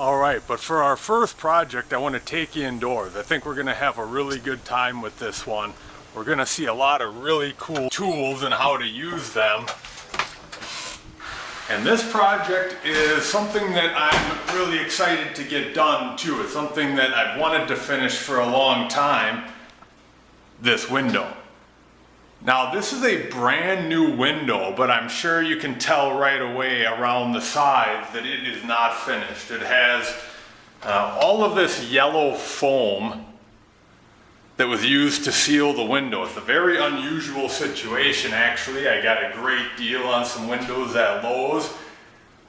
Alright, but for our first project I want to take you indoors. I think we're going to have a really good time with this one. We're going to see a lot of really cool tools and how to use them. And this project is something that I'm really excited to get done too. It's something that I've wanted to finish for a long time. This window. Now this is a brand new window, but I'm sure you can tell right away around the sides that it is not finished. It has all of this yellow foam that was used to seal the window. It's a very unusual situation actually. I got a great deal on some windows at Lowe's.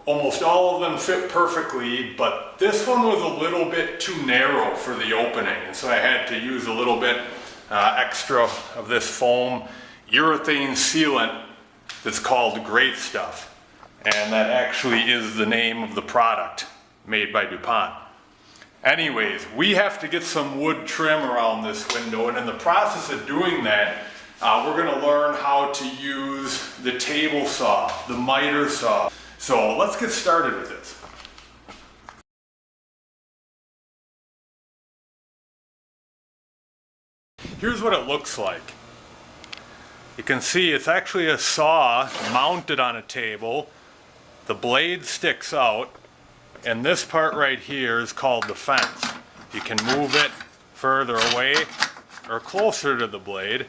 Almost all of them fit perfectly, but this one was a little bit too narrow for the opening, and so I had to use a little bit extra of this foam urethane sealant that's called Great Stuff, and that actually is the name of the product made by DuPont. Anyways, we have to get some wood trim around this window, and in the process of doing that, we're going to learn how to use the table saw, the miter saw. So let's get started with this. Here's what it looks like. You can see it's actually a saw mounted on a table. The blade sticks out, and this part right here is called the fence. You can move it further away or closer to the blade,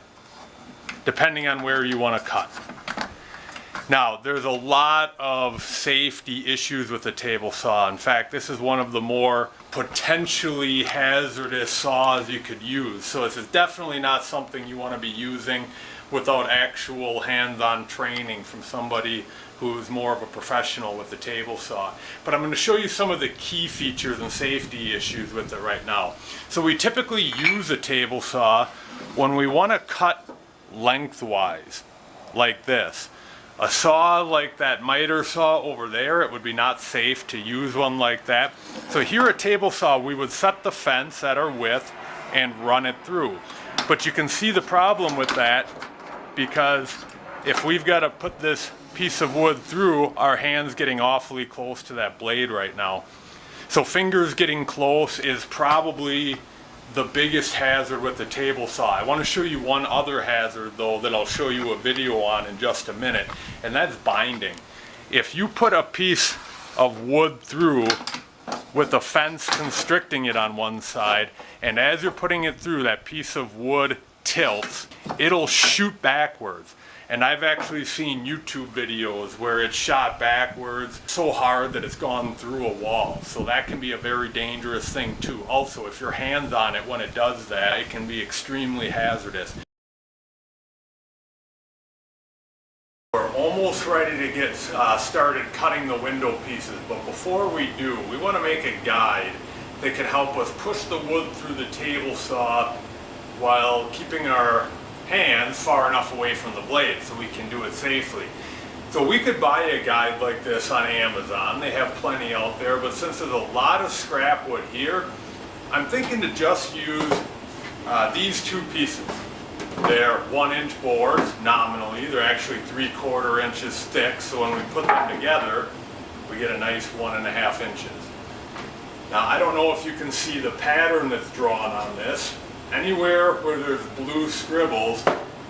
depending on where you want to cut. Now, there's a lot of safety issues with the table saw. In fact, this is one of the more potentially hazardous saws you could use. So this is definitely not something you want to be using without actual hands-on training from somebody who's more of a professional with the table saw. But I'm going to show you some of the key features and safety issues with it right now. So we typically use a table saw when we want to cut lengthwise, like this. A saw like that miter saw over there, it would be not safe to use one like that. So here a table saw, we would set the fence at our width and run it through. But you can see the problem with that, because if we've got to put this piece of wood through, our hand's getting awfully close to that blade right now. So fingers getting close is probably the biggest hazard with the table saw. I want to show you one other hazard though that I'll show you a video on in just a minute, and that's binding. If you put a piece of wood through with a fence constricting it on one side, and as you're putting it through, that piece of wood tilts, it'll shoot backwards. And I've actually seen YouTube videos where it's shot backwards so hard that it's gone through a wall. So that can be a very dangerous thing too. Also, if your hand's on it when it does that, it can be extremely hazardous. We're almost ready to get started cutting the window pieces, but before we do, we want to make a guide that can help us push the wood through the table saw while keeping our hands far enough away from the blade so we can do it safely. So we could buy a guide like this on Amazon. They have plenty out there, but since there's a lot of scrap wood here, I'm thinking to just use these two pieces. They're 1-inch boards nominally. They're actually 3/4 inches thick, so when we put them together, we get a nice 1.5 inches. Now I don't know if you can see the pattern that's drawn on this. Anywhere where there's blue scribbles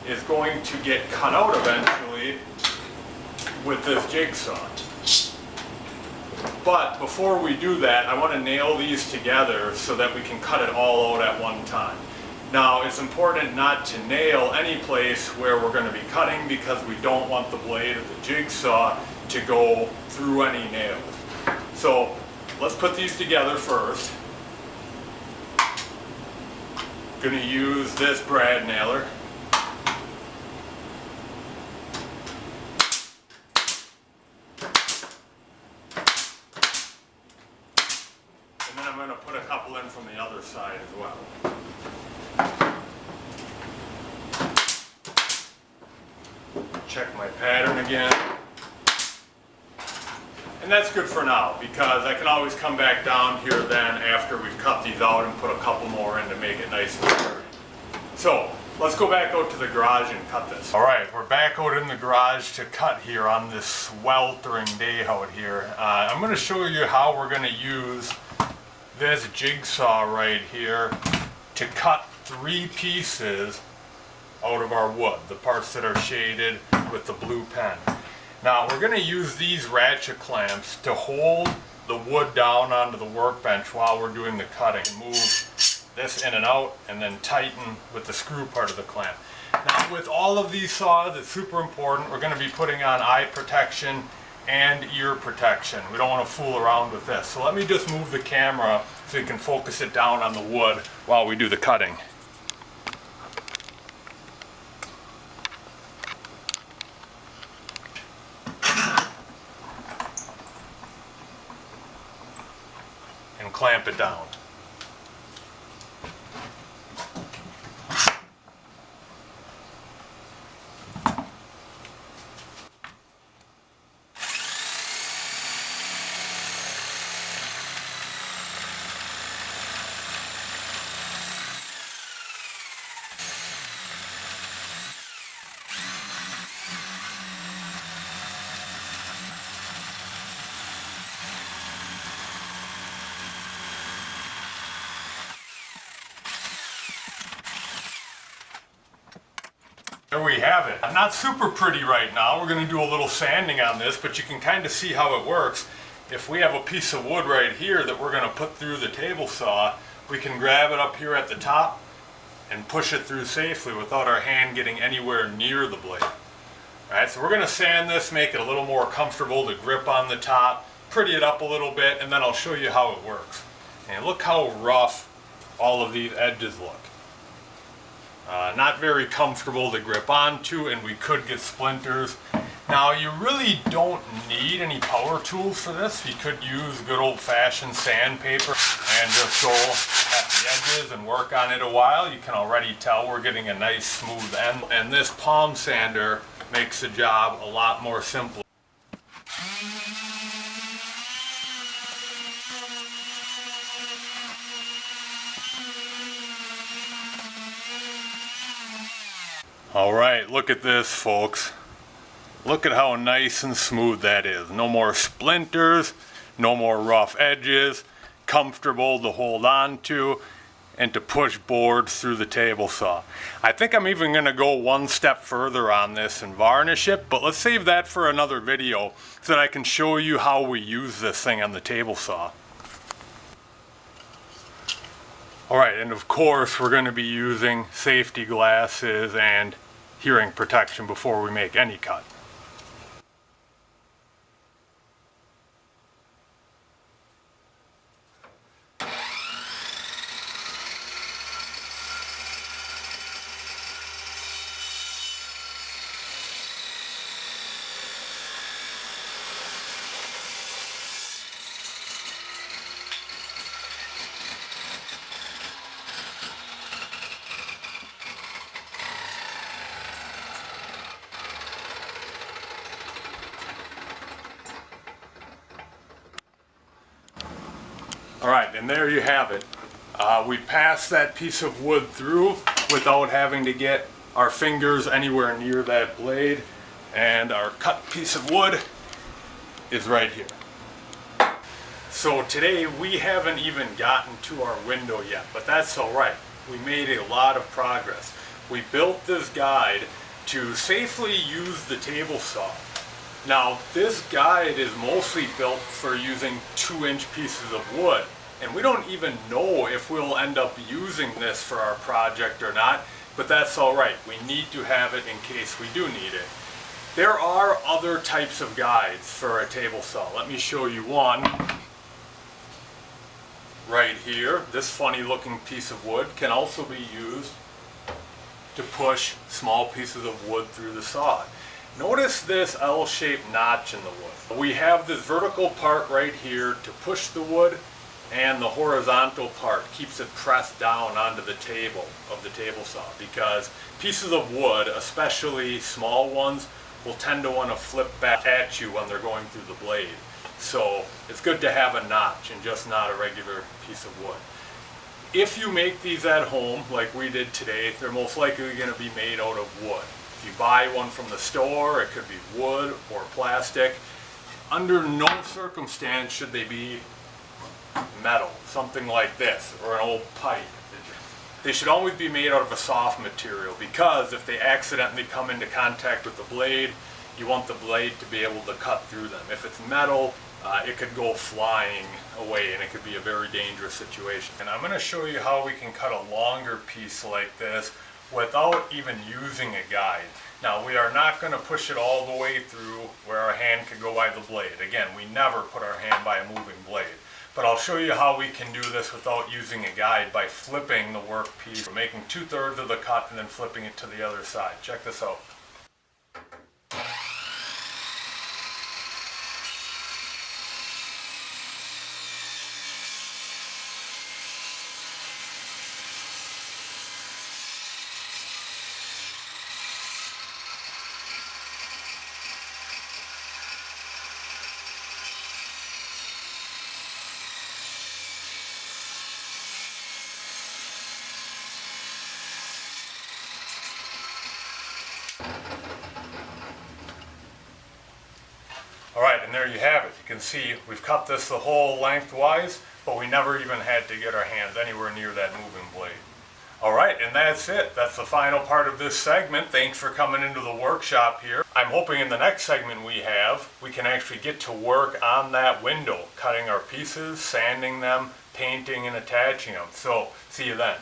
is going to get cut out eventually with this jigsaw. But before we do that, I want to nail these together so that we can cut it all out at one time. Now, it's important not to nail any place where we're going to be cutting, because we don't want the blade of the jigsaw to go through any nails. So let's put these together first. Going to use this brad nailer. And then I'm going to put a couple in from the other side as well. Check my pattern again. And that's good for now, because I can always come back down here then after we've cut these out and put a couple more in to make it nice and sturdy. So let's go back out to the garage and cut this. All right, we're back out in the garage to cut here on this sweltering day out here. I'm going to show you how we're going to use this jigsaw right here to cut 3 pieces out of our wood, the parts that are shaded with the blue pen. Now we're going to use these ratchet clamps to hold the wood down onto the workbench while we're doing the cutting. Move this in and out and then tighten with the screw part of the clamp. Now with all of these saws, it's super important, we're going to be putting on eye protection and ear protection. We don't want to fool around with this. So let me just move the camera so you can focus it down on the wood while we do the cutting. And clamp it down. There we have it. Not super pretty right now. We're going to do a little sanding on this, but you can kind of see how it works. If we have a piece of wood right here that we're going to put through the table saw, we can grab it up here at the top and push it through safely without our hand getting anywhere near the blade. Alright, so we're going to sand this, make it a little more comfortable to grip on the top, pretty it up a little bit, and then I'll show you how it works. And look how rough all of these edges look. Not very comfortable to grip onto, and we could get splinters. Now you really don't need any power tools for this. You could use good old-fashioned sandpaper and just go at the edges and work on it a while. You can already tell we're getting a nice smooth end, and this palm sander makes the job a lot more simple. Alright, look at this, folks. Look at how nice and smooth that is. No more splinters, no more rough edges, comfortable to hold on to and to push boards through the table saw. I think I'm even going to go one step further on this and varnish it, but let's save that for another video so that I can show you how we use this thing on the table saw. Alright, and of course we're going to be using safety glasses and hearing protection before we make any cut. Alright, and there you have it. We passed that piece of wood through without having to get our fingers anywhere near that blade, and our cut piece of wood is right here. So today we haven't even gotten to our window yet, but that's alright. We made a lot of progress. We built this guide to safely use the table saw. Now, this guide is mostly built for using 2-inch pieces of wood, and we don't even know if we'll end up using this for our project or not, but that's alright. We need to have it in case we do need it. There are other types of guides for a table saw. Let me show you one. Right here, this funny looking piece of wood can also be used to push small pieces of wood through the saw. Notice this L-shaped notch in the wood. We have this vertical part right here to push the wood, and the horizontal part keeps it pressed down onto the table of the table saw, because pieces of wood, especially small ones, will tend to want to flip back at you when they're going through the blade. So it's good to have a notch and just not a regular piece of wood. If you make these at home, like we did today, they're most likely going to be made out of wood. If you buy one from the store, it could be wood or plastic. Under no circumstance should they be metal, something like this, or an old pipe. They should always be made out of a soft material, because if they accidentally come into contact with the blade, you want the blade to be able to cut through them. If it's metal, it could go flying away and it could be a very dangerous situation. And I'm going to show you how we can cut a longer piece like this without even using a guide. Now, we are not going to push it all the way through where our hand could go by the blade. Again, we never put our hand by a moving blade. But I'll show you how we can do this without using a guide by flipping the workpiece, making 2/3 of the cut and then flipping it to the other side. Check this out. Alright, and there you have it. You can see we've cut this the whole lengthwise, but we never even had to get our hands anywhere near that moving blade. Alright, and that's it. That's the final part of this segment. Thanks for coming into the workshop here. I'm hoping in the next segment we can actually get to work on that window, cutting our pieces, sanding them, painting and attaching them. So, see you then.